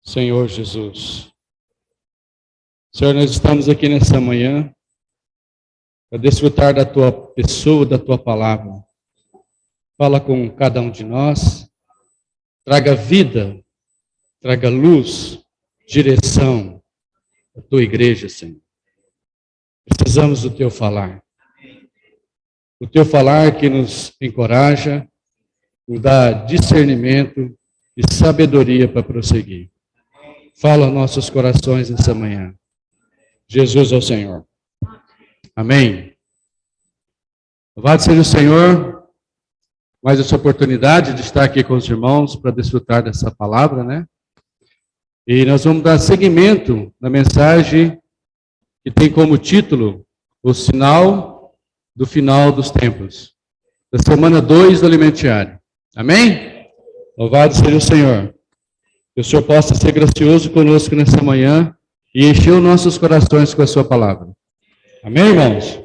Senhor Jesus. Senhor, nós estamos aqui nessa manhã para desfrutar da Tua pessoa, da Tua palavra. Fala com cada um de nós, traga vida, traga luz, direção à Tua igreja, Senhor. Precisamos do Teu falar. O Teu falar que nos encoraja, nos dá discernimento e sabedoria para prosseguir. Fala aos nossos corações nessa manhã. Jesus é o Senhor. Amém. Louvado seja o Senhor, mais essa oportunidade de estar aqui com os irmãos para desfrutar dessa palavra, né? E nós vamos dar seguimento na mensagem que tem como título o sinal do final dos tempos, da semana 2 do Alimentiário. Amém? Louvado seja o Senhor. Que o Senhor possa ser gracioso conosco nessa manhã e encher os nossos corações com a sua palavra. Amém, irmãos?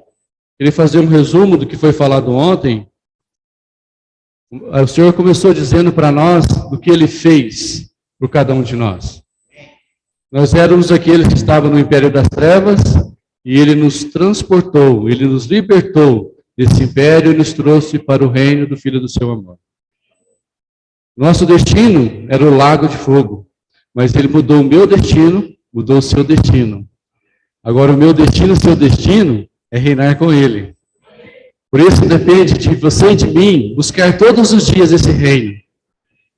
Queria fazer um resumo do que foi falado ontem. O Senhor começou dizendo para nós do que Ele fez por cada um de nós. Nós éramos aqueles que estavam no império das trevas e Ele nos transportou, Ele nos libertou desse império e nos trouxe para o reino do Filho do seu amor. Nosso destino era o lago de fogo, mas Ele mudou o meu destino, mudou o seu destino. Agora o meu destino, o seu destino é reinar com Ele. Por isso depende de você e de mim buscar todos os dias esse reino,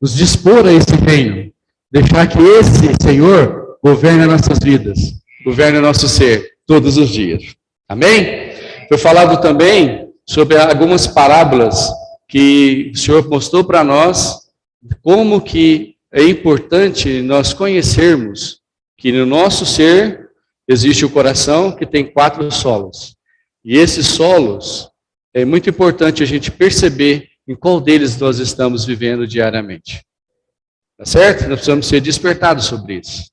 nos dispor a esse reino, deixar que esse Senhor governe nossas vidas, governe nosso ser todos os dias. Amém? Foi falado também sobre algumas parábolas que o Senhor mostrou para nós, como que é importante nós conhecermos que no nosso ser existe o coração que tem 4 solos. E esses solos, é muito importante a gente perceber em qual deles nós estamos vivendo diariamente. Tá certo? Nós precisamos ser despertados sobre isso.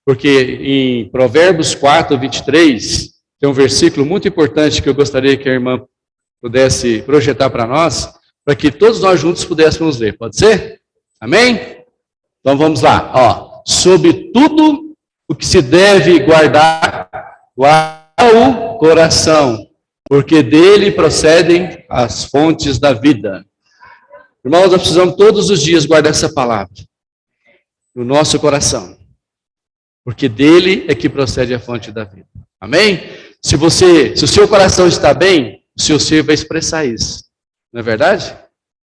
Porque em Provérbios 4, 23, tem um versículo muito importante que eu gostaria que a irmã pudesse projetar para nós, para que todos nós juntos pudéssemos ler. Pode ser? Amém? Então vamos lá. Ó, sobre tudo o que se deve guardar, guarda o coração, porque dele procedem as fontes da vida. Irmãos, nós precisamos todos os dias guardar essa palavra no nosso coração, porque dele é que procede a fonte da vida. Amém? Se o seu coração está bem, o seu ser vai expressar isso. Não é verdade?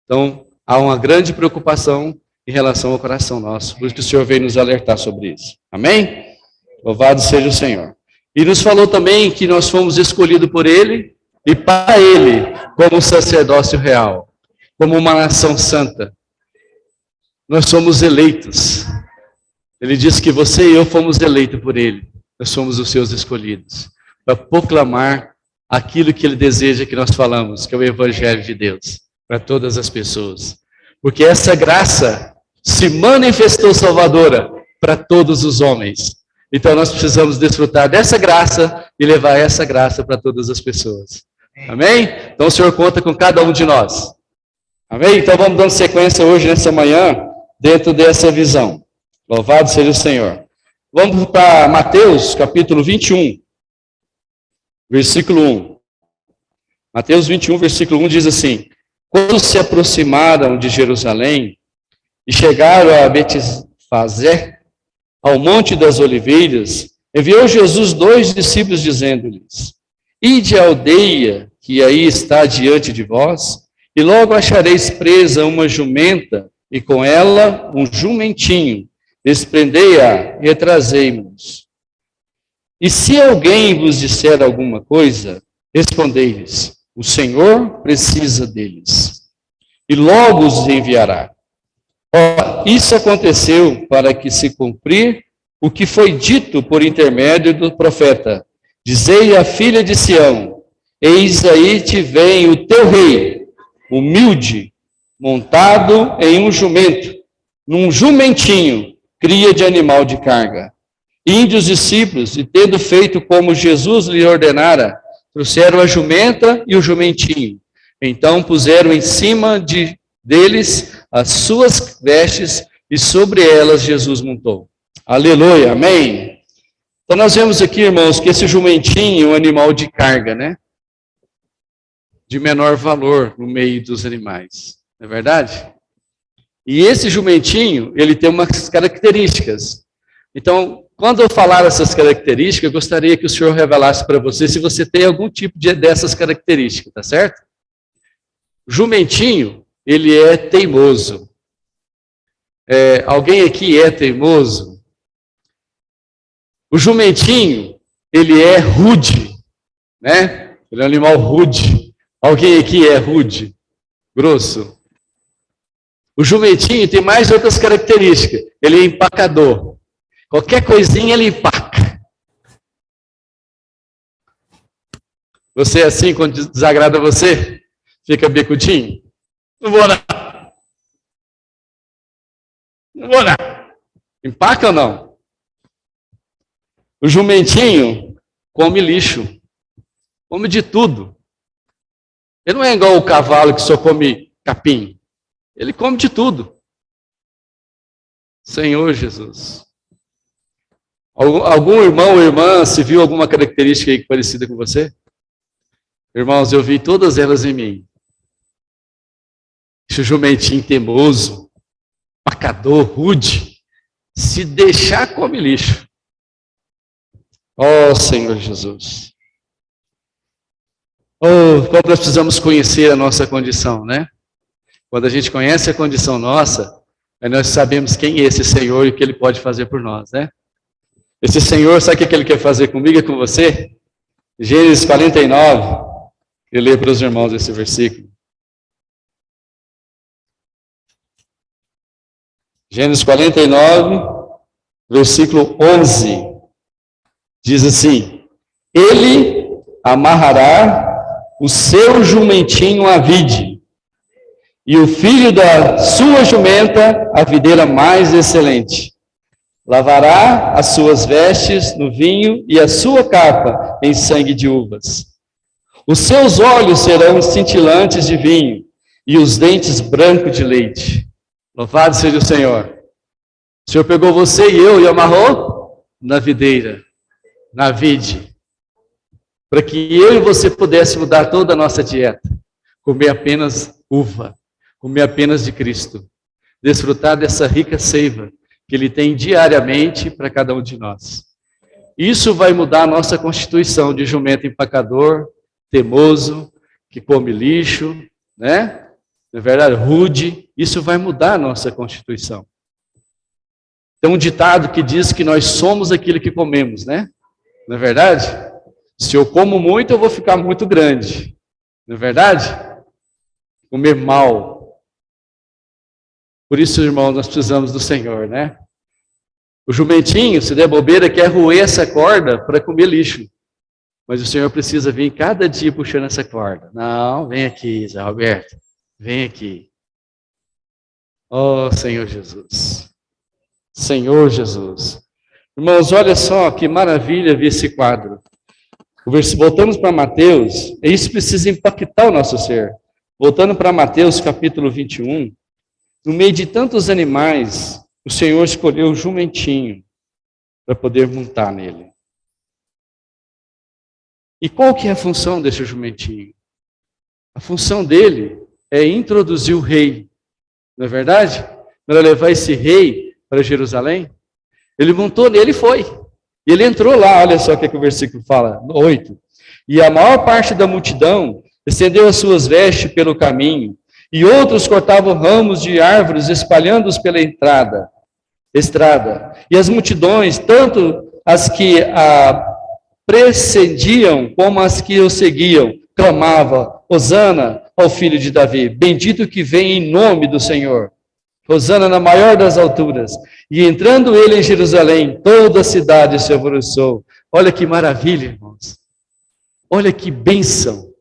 Então, há uma grande preocupação em relação ao coração nosso. Por isso que o Senhor veio nos alertar sobre isso. Amém? Louvado seja o Senhor. E nos falou também que nós fomos escolhidos por Ele e para Ele, como sacerdócio real, como uma nação santa. Nós somos eleitos. Ele disse que você e eu fomos eleitos por Ele. Nós somos os seus escolhidos, para proclamar aquilo que Ele deseja que nós falamos, que é o Evangelho de Deus, para todas as pessoas. Porque essa graça se manifestou salvadora para todos os homens. Então nós precisamos desfrutar dessa graça e levar essa graça para todas as pessoas. Amém? Então o Senhor conta com cada um de nós. Amém? Então vamos dando sequência hoje, nessa manhã, dentro dessa visão. Louvado seja o Senhor. Vamos para Mateus, capítulo 21, versículo 1. Mateus 21, versículo 1 diz assim: quando se aproximaram de Jerusalém e chegaram a Betfagé, ao Monte das Oliveiras, enviou Jesus 2 discípulos, dizendo-lhes: ide à aldeia que aí está diante de vós, e logo achareis presa uma jumenta, e com ela um jumentinho. Desprendei-a e trazei-nos. E se alguém vos disser alguma coisa, respondei-lhes: o Senhor precisa deles, e logo os enviará. Ora, isso aconteceu para que se cumprir o que foi dito por intermédio do profeta. Dizei à filha de Sião: eis aí te vem o teu rei, humilde, montado em um jumento, num jumentinho, cria de animal de carga. Indo os discípulos, e tendo feito como Jesus lhe ordenara, trouxeram a jumenta e o jumentinho. Então puseram em cima deles as suas vestes, e sobre elas Jesus montou. Aleluia, amém. Então nós vemos aqui, irmãos, que esse jumentinho é um animal de carga, né? De menor valor no meio dos animais, não é verdade? E esse jumentinho, ele tem umas características. Então, quando eu falar essas características, eu gostaria que o Senhor revelasse para você se você tem algum tipo dessas características, tá certo? Jumentinho, ele é teimoso. Alguém aqui é teimoso? O jumentinho, ele é rude, né? Ele é um animal rude. Alguém aqui é rude? Grosso? O jumentinho tem mais outras características. Ele é empacador. Qualquer coisinha ele empaca. Você é assim quando desagrada você? Fica bicudinho? Não vou não. Não vou não. Empaca ou não? O jumentinho come lixo. Come de tudo. Ele não é igual o cavalo que só come capim. Ele come de tudo. Senhor Jesus. Algum irmão ou irmã se viu alguma característica aí parecida com você? Irmãos, eu vi todas elas em mim. Esse jumentinho teimoso, pacador, rude, se deixar come lixo. Oh, Senhor Jesus. Oh, como nós precisamos conhecer a nossa condição, né? Quando a gente conhece a condição nossa, aí nós sabemos quem é esse Senhor e o que Ele pode fazer por nós, né? Esse Senhor, sabe o que Ele quer fazer comigo e com você? Gênesis 49, eu leio para os irmãos esse versículo. Gênesis 49, versículo 11, diz assim: Ele amarrará o seu jumentinho à vide, e o filho da sua jumenta à videira mais excelente. Lavará as suas vestes no vinho e a sua capa em sangue de uvas. Os seus olhos serão cintilantes de vinho e os dentes brancos de leite. Louvado seja o Senhor. O Senhor pegou você e eu e amarrou na videira, na vide, para que eu e você pudéssemos mudar toda a nossa dieta, comer apenas uva, comer apenas de Cristo, desfrutar dessa rica seiva que Ele tem diariamente para cada um de nós. Isso vai mudar a nossa constituição de jumento empacador, teimoso, que come lixo, né? Na verdade, rude. Isso vai mudar a nossa constituição. Tem um ditado que diz que nós somos aquilo que comemos, né? Não é verdade? Se eu como muito, eu vou ficar muito grande. Não é verdade? Comer mal. Por isso, irmãos, nós precisamos do Senhor, né? O jumentinho, se der bobeira, quer roer essa corda para comer lixo. Mas o Senhor precisa vir cada dia puxando essa corda. Não, vem aqui, Zé Roberto. Vem aqui. Oh, Senhor Jesus. Senhor Jesus. Irmãos, olha só que maravilha ver esse quadro. Voltamos para Mateus, e isso precisa impactar o nosso ser. Voltando para Mateus capítulo 21, no meio de tantos animais, o Senhor escolheu o jumentinho para poder montar nele. E qual que é a função desse jumentinho? A função dele é introduzir o rei. Não é verdade? Para levar esse rei para Jerusalém. Ele montou nele e foi. E ele entrou lá, olha só o que o versículo fala, 8. E a maior parte da multidão estendeu as suas vestes pelo caminho, e outros cortavam ramos de árvores, espalhando-os pela estrada. E as multidões, tanto as que a precediam como as que o seguiam, clamavam: Hosana ao filho de Davi, bendito que vem em nome do Senhor. Hosana na maior das alturas. E entrando ele em Jerusalém, toda a cidade se alvoroçou. Olha que maravilha, irmãos. Olha que bênção.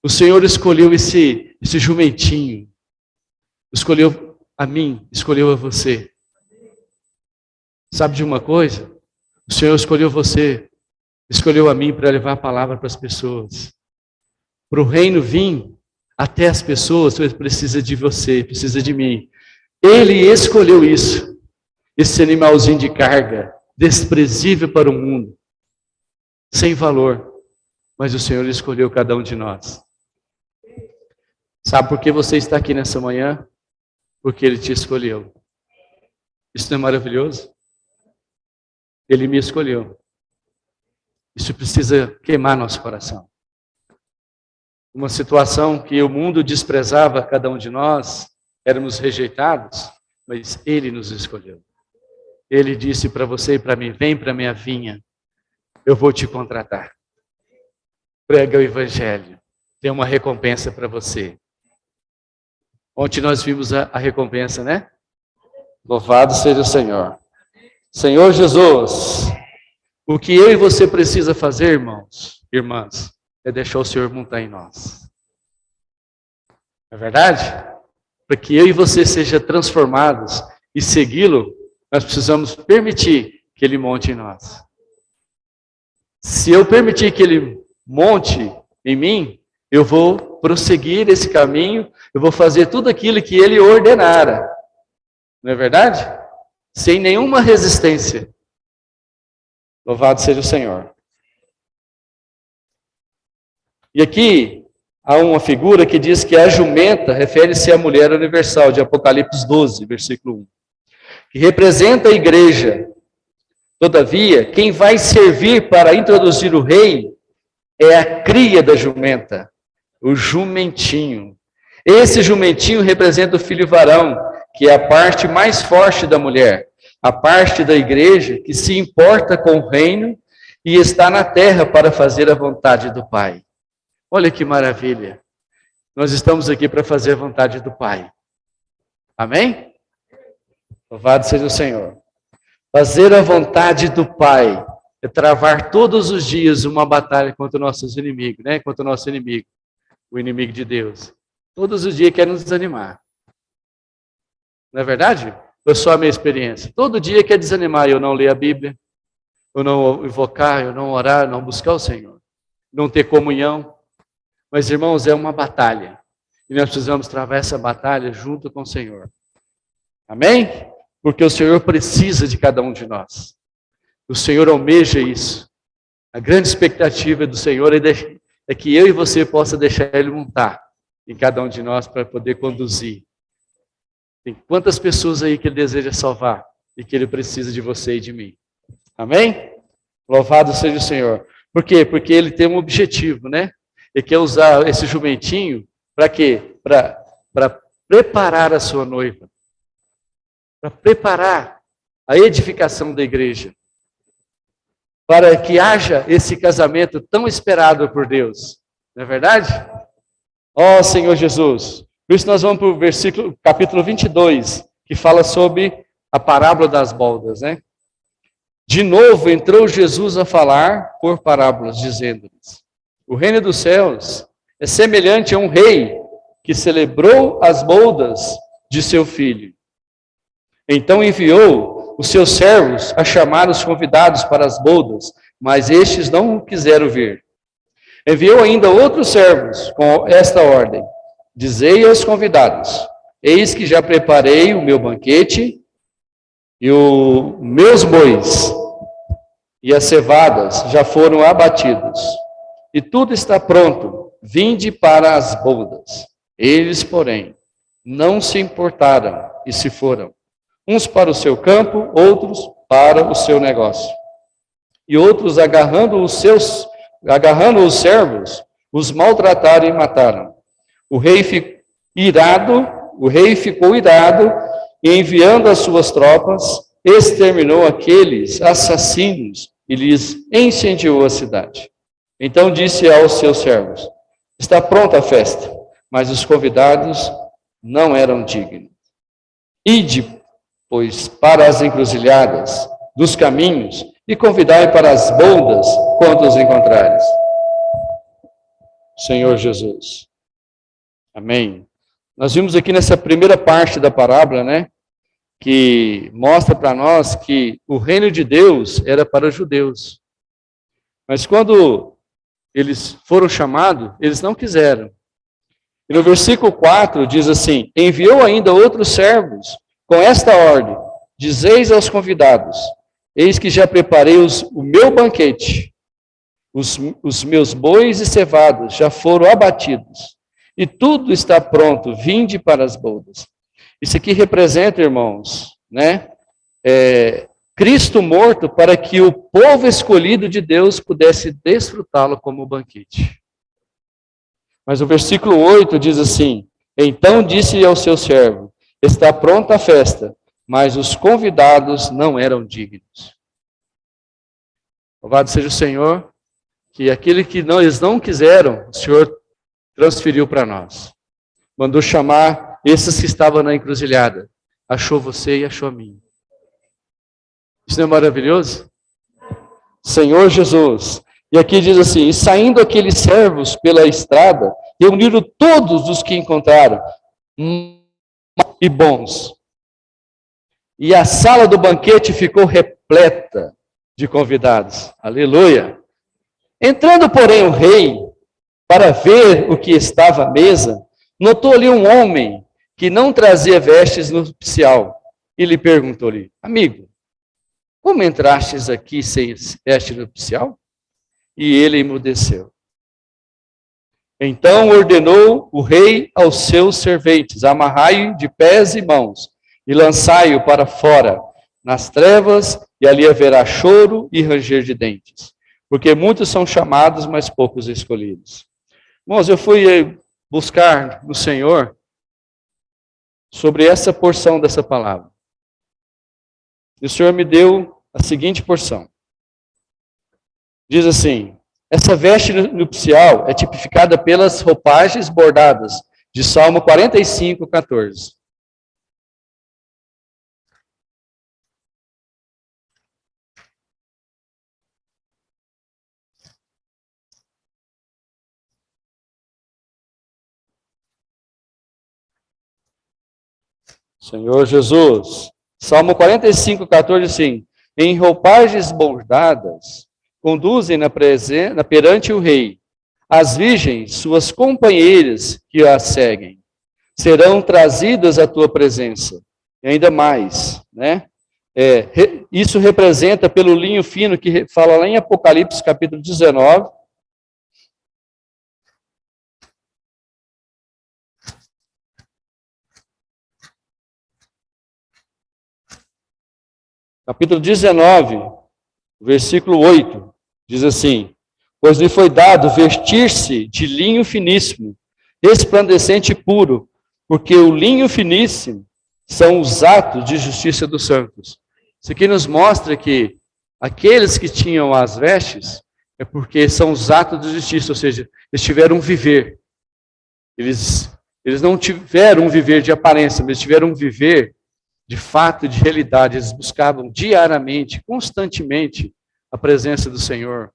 O Senhor escolheu esse jumentinho. Escolheu a mim, escolheu a você. Sabe de uma coisa? O Senhor escolheu você, escolheu a mim para levar a palavra para as pessoas. Para o reino vir até as pessoas, precisa de você, precisa de mim. Ele escolheu isso. esse animalzinho de carga, desprezível para o mundo, sem valor, mas o Senhor escolheu cada um de nós. Sabe por que você está aqui nessa manhã? Porque Ele te escolheu. Isso não é maravilhoso? Ele me escolheu. Isso precisa queimar nosso coração. Uma situação que o mundo desprezava cada um de nós, éramos rejeitados, mas Ele nos escolheu. Ele disse para você e para mim, vem para a minha vinha, eu vou te contratar. Prega o Evangelho, tem uma recompensa para você. Ontem nós vimos a recompensa, né? Louvado seja o Senhor. Senhor Jesus, o que eu e você precisa fazer, irmãos, irmãs, é deixar o Senhor montar em nós. Não é verdade? Para que eu e você sejam transformados e segui-lo, nós precisamos permitir que Ele monte em nós. Se eu permitir que Ele monte em mim, eu vou prosseguir esse caminho, eu vou fazer tudo aquilo que Ele ordenara. Não é verdade? Sem nenhuma resistência. Louvado seja o Senhor. E aqui há uma figura que diz que a jumenta refere-se à mulher universal, de Apocalipse 12, versículo 1. Que representa a igreja. Todavia, quem vai servir para introduzir o rei é a cria da jumenta, o jumentinho. Esse jumentinho representa o filho varão, que é a parte mais forte da mulher, a parte da igreja que se importa com o reino e está na terra para fazer a vontade do Pai. Olha que maravilha. Nós estamos aqui para fazer a vontade do Pai. Amém? Louvado seja o Senhor. Fazer a vontade do Pai é travar todos os dias uma batalha contra os nossos inimigos, né? Contra o nosso inimigo, o inimigo de Deus. Todos os dias quer nos desanimar. Não é verdade? Foi só a minha experiência. Todo dia quer desanimar, eu não ler a Bíblia, eu não invocar, eu não orar, eu não buscar o Senhor, não ter comunhão. Mas, irmãos, é uma batalha. E nós precisamos travar essa batalha junto com o Senhor. Amém? Porque o Senhor precisa de cada um de nós. O Senhor almeja isso. A grande expectativa do Senhor é que eu e você possa deixar Ele montar em cada um de nós para poder conduzir. Tem quantas pessoas aí que Ele deseja salvar e que Ele precisa de você e de mim. Amém? Louvado seja o Senhor. Por quê? Porque Ele tem um objetivo, né? Ele quer usar esse jumentinho para quê? Para preparar a sua noiva. Para preparar a edificação da igreja. Para que haja esse casamento tão esperado por Deus. Não é verdade? Ó Senhor Jesus. Por isso nós vamos para o capítulo 22, que fala sobre a parábola das boldas, né? De novo entrou Jesus a falar por parábolas, dizendo-lhes: o reino dos céus é semelhante a um rei que celebrou as bodas de seu filho. Então enviou os seus servos a chamar os convidados para as bodas, mas estes não quiseram vir. Enviou ainda outros servos com esta ordem: dizei aos convidados: eis que já preparei o meu banquete, e os meus bois e as cevadas já foram abatidos, e tudo está pronto, vinde para as bodas. Eles, porém, não se importaram e se foram, uns para o seu campo, outros para o seu negócio. E outros, agarrando os servos, os maltrataram e mataram. O rei ficou irado e, enviando as suas tropas, exterminou aqueles assassinos e lhes incendiou a cidade. Então disse aos seus servos: está pronta a festa, mas os convidados não eram dignos. Ide, pois, para as encruzilhadas dos caminhos e convidai para as bodas quando os encontrares. Senhor Jesus. Amém. Nós vimos aqui nessa primeira parte da parábola, né, que mostra para nós que o reino de Deus era para os judeus. Mas quando eles foram chamados, eles não quiseram. E no versículo 4 diz assim: enviou ainda outros servos com esta ordem: dizeis aos convidados, eis que já preparei o meu banquete, os meus bois e cevados já foram abatidos, e tudo está pronto, vinde para as bodas. Isso aqui representa, irmãos, né? Cristo morto para que o povo escolhido de Deus pudesse desfrutá-lo como banquete. Mas o versículo 8 diz assim, então disse ao seu servo, está pronta a festa, mas os convidados não eram dignos. Louvado seja o Senhor, que aquele que eles não quiseram, o Senhor transferiu para nós. Mandou chamar esses que estavam na encruzilhada. Achou você e achou a mim. Isso não é maravilhoso? Senhor Jesus. E aqui diz assim, e saindo aqueles servos pela estrada, reuniram todos os que encontraram, e bons. E a sala do banquete ficou repleta de convidados. Aleluia! Entrando, porém, o rei, para ver o que estava à mesa, notou ali um homem que não trazia vestes nupcial. E lhe perguntou-lhe, amigo, como entrastes aqui sem veste nupcial? E ele emudeceu. Então ordenou o rei aos seus serventes, amarrai-o de pés e mãos, e lançai-o para fora, nas trevas, e ali haverá choro e ranger de dentes. Porque muitos são chamados, mas poucos escolhidos. Irmãos, eu fui buscar no Senhor sobre essa porção dessa palavra. E o Senhor me deu a seguinte porção. Diz assim, essa veste nupcial é tipificada pelas roupagens bordadas, de Salmo 45, 14. Senhor Jesus, Salmo 45, 14, assim, em roupagens bordadas, conduzem perante o rei, as virgens, suas companheiras que a seguem, serão trazidas à tua presença, e ainda mais, né? Isso representa pelo linho fino que fala lá em Apocalipse, capítulo 19, capítulo 19, versículo 8, diz assim, pois lhe foi dado vestir-se de linho finíssimo, resplandecente e puro, porque o linho finíssimo são os atos de justiça dos santos. Isso aqui nos mostra que aqueles que tinham as vestes, é porque são os atos de justiça, ou seja, eles tiveram um viver. Eles não tiveram um viver de aparência, mas tiveram um viver de fato, de realidade. Eles buscavam diariamente, constantemente, a presença do Senhor,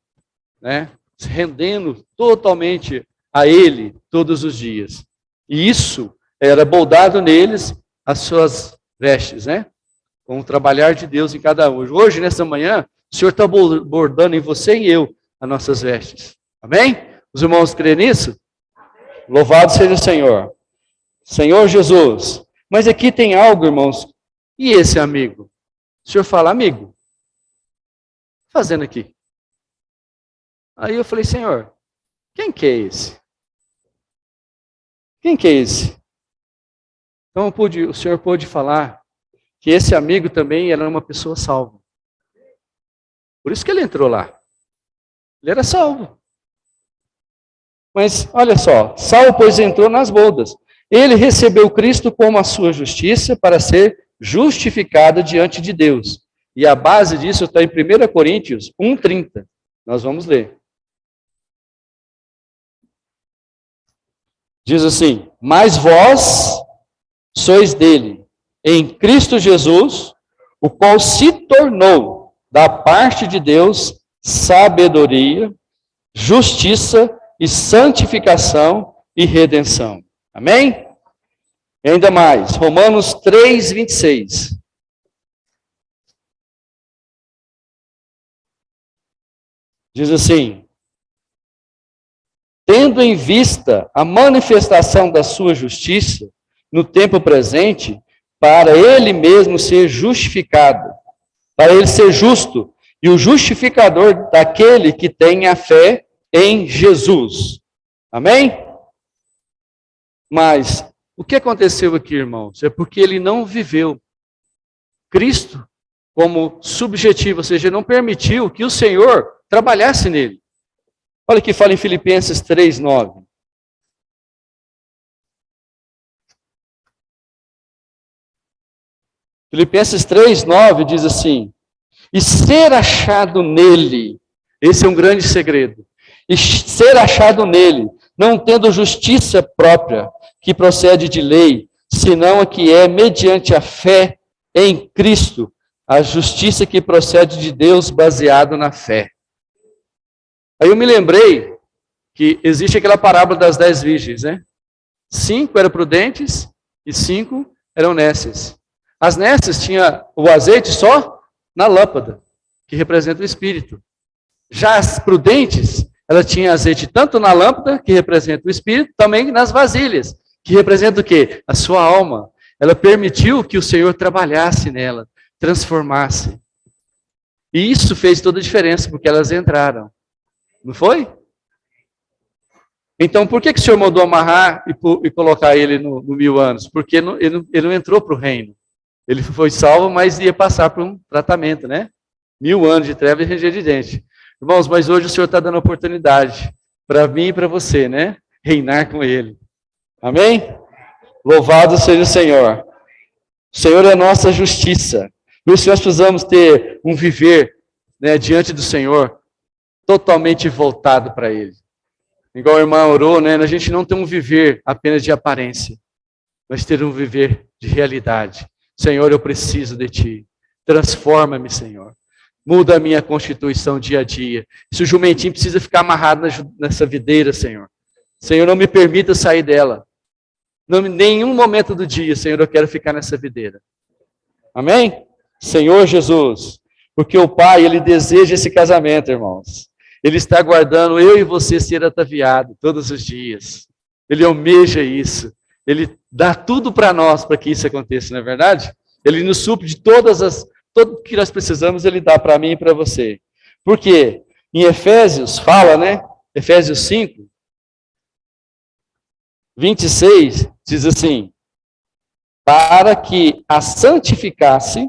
né? Se rendendo totalmente a Ele todos os dias. E isso era moldado neles as suas vestes, né? Com o trabalhar de Deus em cada um. Hoje, nessa manhã, o Senhor está bordando em você e eu as nossas vestes. Amém? Os irmãos creem nisso? Louvado seja o Senhor. Senhor Jesus. Mas aqui tem algo, irmãos. E esse amigo? O Senhor fala, amigo, o que está fazendo aqui? Aí eu falei, Senhor, quem que é esse? Quem que é esse? Então o Senhor pôde falar que esse amigo também era uma pessoa salva. Por isso que ele entrou lá. Ele era salvo. Mas, olha só, salvo pois entrou nas bodas. Ele recebeu Cristo como a sua justiça para ser justificada diante de Deus. E a base disso está em 1 Coríntios 1,30. Nós vamos ler. Diz assim, mas vós sois dele, em Cristo Jesus, o qual se tornou, da parte de Deus, sabedoria, justiça e santificação e redenção. Amém? E ainda mais, Romanos 3, 26. Diz assim, tendo em vista a manifestação da sua justiça no tempo presente, para ele mesmo ser justificado, para ele ser justo e o justificador daquele que tem a fé em Jesus. Amém? Mas o que aconteceu aqui, irmãos? É porque ele não viveu Cristo como subjetivo, ou seja, não permitiu que o Senhor trabalhasse nele. Olha o que fala em Filipenses 3:9. Filipenses 3:9 diz assim: e ser achado nele, esse é um grande segredo, e ser achado nele, não tendo justiça própria, que procede de lei, senão a que é mediante a fé em Cristo, a justiça que procede de Deus baseado na fé. Aí eu me lembrei que existe aquela parábola das 10 virgens, né? 5 eram prudentes e 5 eram nécias. As nécias tinham o azeite só na lâmpada, que representa o Espírito. Já as prudentes, ela tinha azeite tanto na lâmpada, que representa o Espírito, também nas vasilhas, que representa o quê? A sua alma. Ela permitiu que o Senhor trabalhasse nela, transformasse. E isso fez toda a diferença, porque elas entraram. Não foi? Então, por que o Senhor mandou amarrar e colocar ele no 1000 anos? Porque ele não entrou para o reino. Ele foi salvo, mas ia passar por um tratamento, né? 1000 anos de treva e ranger de dente. Irmãos, mas hoje o Senhor está dando oportunidade para mim e para você, né? Reinar com Ele. Amém? Louvado seja o Senhor. O Senhor é a nossa justiça. Por isso nós precisamos ter um viver, né, diante do Senhor totalmente voltado para Ele. Igual a irmã orou, né? A gente não tem um viver apenas de aparência, mas ter um viver de realidade. Senhor, eu preciso de Ti. Transforma-me, Senhor. Muda a minha constituição dia a dia. Se o jumentinho precisa ficar amarrado nessa videira, Senhor. Senhor, não me permita sair dela. Em nenhum momento do dia, Senhor, eu quero ficar nessa videira. Amém? Senhor Jesus. Porque o Pai, Ele deseja esse casamento, irmãos. Ele está aguardando eu e você ser ataviado todos os dias. Ele almeja isso. Ele dá tudo para nós para que isso aconteça, não é verdade? Ele nos supre de tudo que nós precisamos, Ele dá para mim e para você. Por quê? Em Efésios fala, né? Efésios 5, 26, diz assim: para que a santificasse,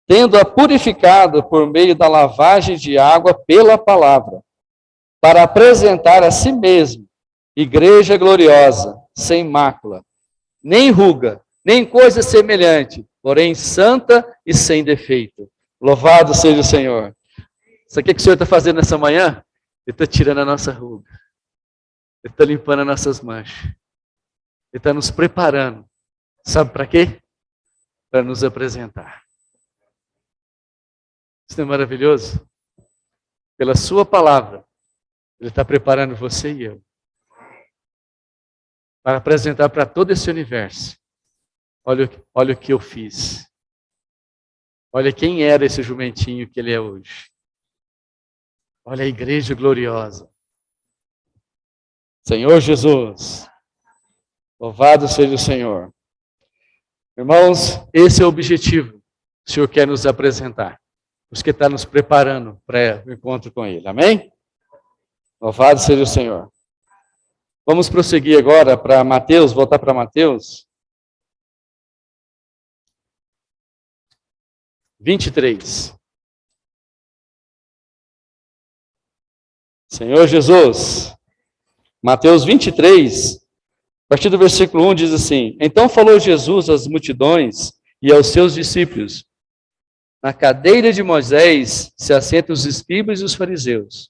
tendo-a purificado por meio da lavagem de água pela palavra, para apresentar a si mesmo igreja gloriosa, sem mácula, nem ruga, nem coisa semelhante, porém santa e sem defeito. Louvado seja o Senhor. Sabe o que o Senhor está fazendo nessa manhã? Ele está tirando a nossa ruga. Ele está limpando as nossas manchas. Ele está nos preparando. Sabe para quê? Para nos apresentar. Isso não é maravilhoso? Pela sua palavra, Ele está preparando você e eu para apresentar para todo esse universo. Olha o que eu fiz. Olha quem era esse jumentinho que ele é hoje. Olha a igreja gloriosa. Senhor Jesus, louvado seja o Senhor. Irmãos, esse é o objetivo que o Senhor quer nos apresentar. Os que está nos preparando para o encontro com Ele. Amém? Louvado seja o Senhor. Vamos prosseguir agora para Mateus, voltar para Mateus 23. Senhor Jesus, Mateus 23, a partir do versículo 1 diz assim: então falou Jesus às multidões e aos seus discípulos: na cadeira de Moisés se assentam os escribas e os fariseus.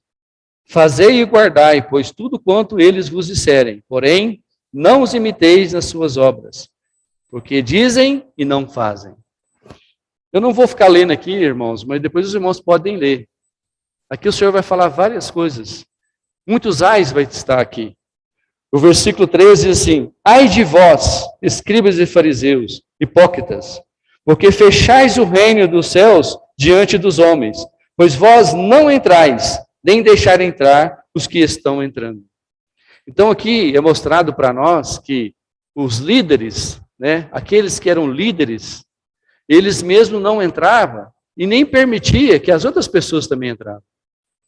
Fazei e guardai, pois tudo quanto eles vos disserem, porém, não os imiteis nas suas obras, porque dizem e não fazem. Eu não vou ficar lendo aqui, irmãos, mas depois os irmãos podem ler. Aqui o Senhor vai falar várias coisas. Muitos ais vai estar aqui. O versículo 13 diz assim: ai de vós, escribas e fariseus, hipócritas, porque fechais o reino dos céus diante dos homens, pois vós não entrais, nem deixar entrar os que estão entrando. Então aqui é mostrado para nós que os líderes né, aqueles que eram líderes, eles mesmos não entravam e nem permitia que as outras pessoas também entravam.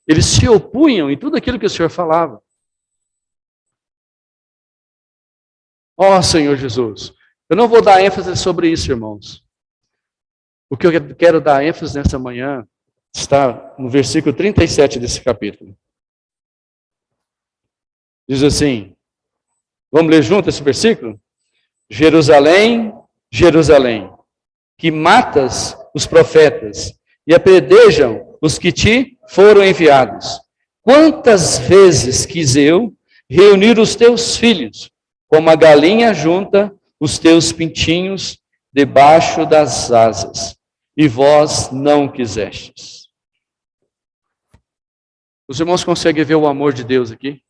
Eles se opunham em tudo aquilo que o Senhor falava. Ó Senhor Jesus, eu não vou dar ênfase sobre isso, irmãos. O que eu quero dar ênfase nessa manhã está no versículo 37 desse capítulo. Diz assim, vamos ler junto esse versículo? Jerusalém, Jerusalém, que matas os profetas e apedrejam os que te foram enviados. Quantas vezes quis eu reunir os teus filhos, como a galinha junta os teus pintinhos debaixo das asas, e vós não quisestes. Os irmãos conseguem ver o amor de Deus aqui?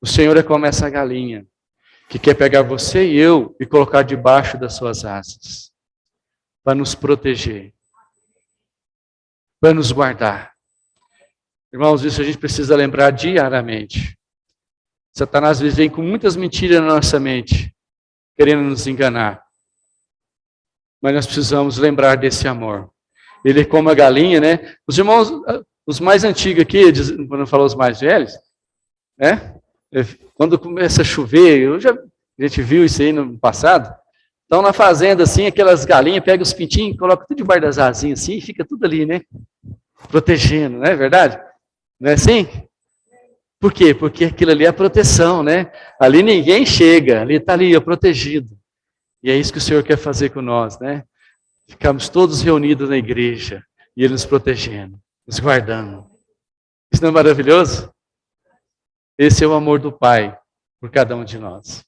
O Senhor é como essa galinha, que quer pegar você e eu e colocar debaixo das suas asas, para nos proteger, para nos guardar. Irmãos, isso a gente precisa lembrar diariamente. Satanás vem com muitas mentiras na nossa mente, querendo nos enganar. Mas nós precisamos lembrar desse amor. Ele é como a galinha, né? Os irmãos, os mais antigos aqui, quando falar os mais velhos, né? Quando começa a chover, a gente viu isso aí no passado, estão na fazenda assim, aquelas galinhas, pegam os pintinhos, colocam tudo debaixo das asinhas assim, e fica tudo ali, né? Protegendo, não é verdade? Não é assim? Por quê? Porque aquilo ali é proteção, né? Ali ninguém chega, ali está ali, protegido. E é isso que o Senhor quer fazer com nós, né? Ficamos todos reunidos na igreja, e Ele nos protegendo, nos guardando. Isso não é maravilhoso? Esse é o amor do Pai por cada um de nós.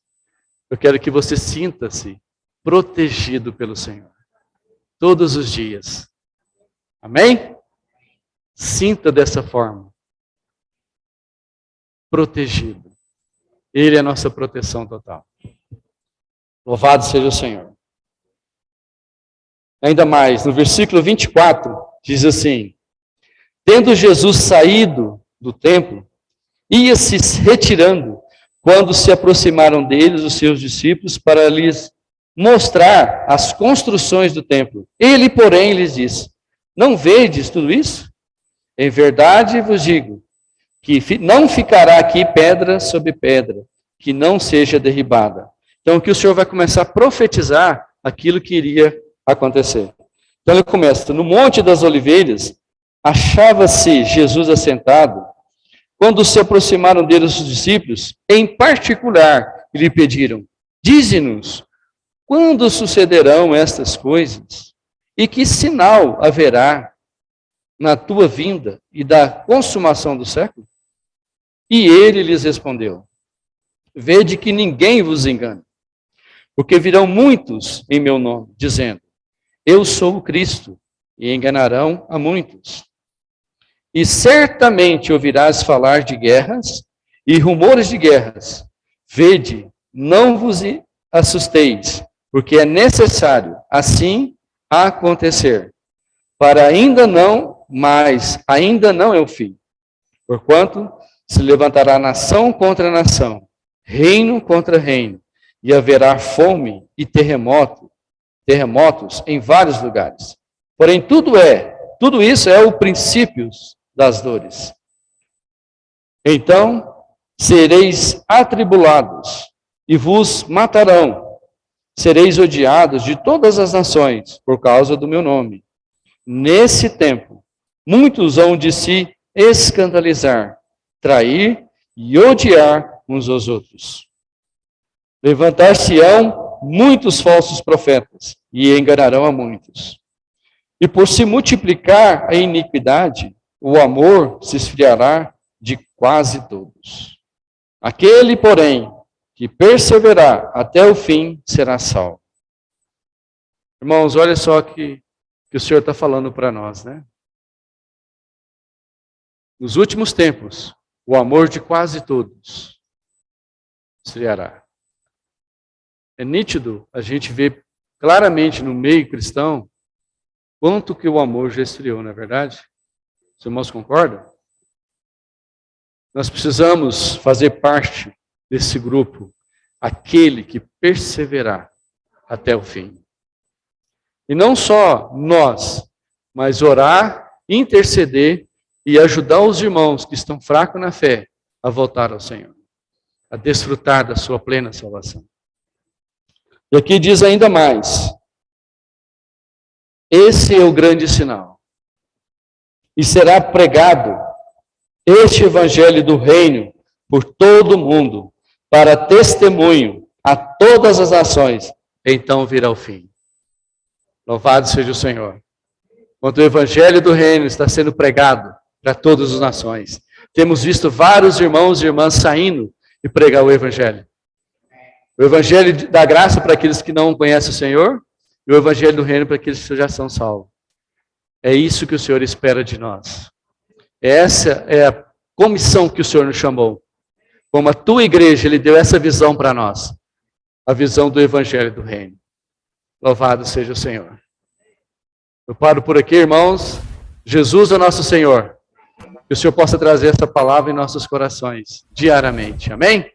Eu quero que você sinta-se protegido pelo Senhor, todos os dias. Amém? Sinta dessa forma. Protegido. Ele é a nossa proteção total. Louvado seja o Senhor. Ainda mais, no versículo 24, diz assim, tendo Jesus saído do templo, ia se retirando, quando se aproximaram deles os seus discípulos para lhes mostrar as construções do templo. Ele, porém, lhes disse, não vedes tudo isso? Em verdade vos digo, que não ficará aqui pedra sobre pedra, que não seja derribada. Então, aqui o Senhor vai começar a profetizar aquilo que iria acontecer. Então, ele começa, no Monte das Oliveiras, achava-se Jesus assentado, quando se aproximaram dele os discípulos, em particular, lhe pediram, dize-nos, quando sucederão estas coisas? E que sinal haverá na tua vinda e da consumação do século? E ele lhes respondeu, vede que ninguém vos engane, porque virão muitos em meu nome, dizendo, eu sou o Cristo, e enganarão a muitos. E certamente ouvirás falar de guerras e rumores de guerras. Vede, não vos assusteis, porque é necessário assim acontecer. Para ainda não, mas ainda não é o fim. Porquanto se levantará nação contra nação, reino contra reino, e haverá fome e terremotos em vários lugares. Porém, tudo isso é o princípio das dores. Então, sereis atribulados e vos matarão. Sereis odiados de todas as nações por causa do meu nome. Nesse tempo, muitos hão de se escandalizar, trair e odiar uns aos outros. Levantar-se-ão muitos falsos profetas e enganarão a muitos. E por se multiplicar a iniquidade, o amor se esfriará de quase todos. Aquele, porém, que perseverar até o fim, será salvo. Irmãos, olha só que o Senhor está falando para nós, né? Nos últimos tempos, o amor de quase todos esfriará. É nítido a gente ver claramente no meio cristão quanto que o amor já esfriou, não é verdade? Os irmãos concordam? Nós precisamos fazer parte desse grupo, aquele que perseverar até o fim. E não só nós, mas orar, interceder e ajudar os irmãos que estão fracos na fé a voltar ao Senhor, a desfrutar da sua plena salvação. E aqui diz ainda mais: esse é o grande sinal. E será pregado este evangelho do reino por todo o mundo, para testemunho a todas as nações, então virá o fim. Louvado seja o Senhor. Quando o evangelho do reino está sendo pregado para todas as nações, temos visto vários irmãos e irmãs saindo e pregar o evangelho. O evangelho da graça para aqueles que não conhecem o Senhor, e o evangelho do reino para aqueles que já são salvos. É isso que o Senhor espera de nós. Essa é a comissão que o Senhor nos chamou. Como a tua igreja, Ele deu essa visão para nós. A visão do evangelho do reino. Louvado seja o Senhor. Eu paro por aqui, irmãos. Jesus é nosso Senhor. Que o Senhor possa trazer essa palavra em nossos corações, diariamente. Amém?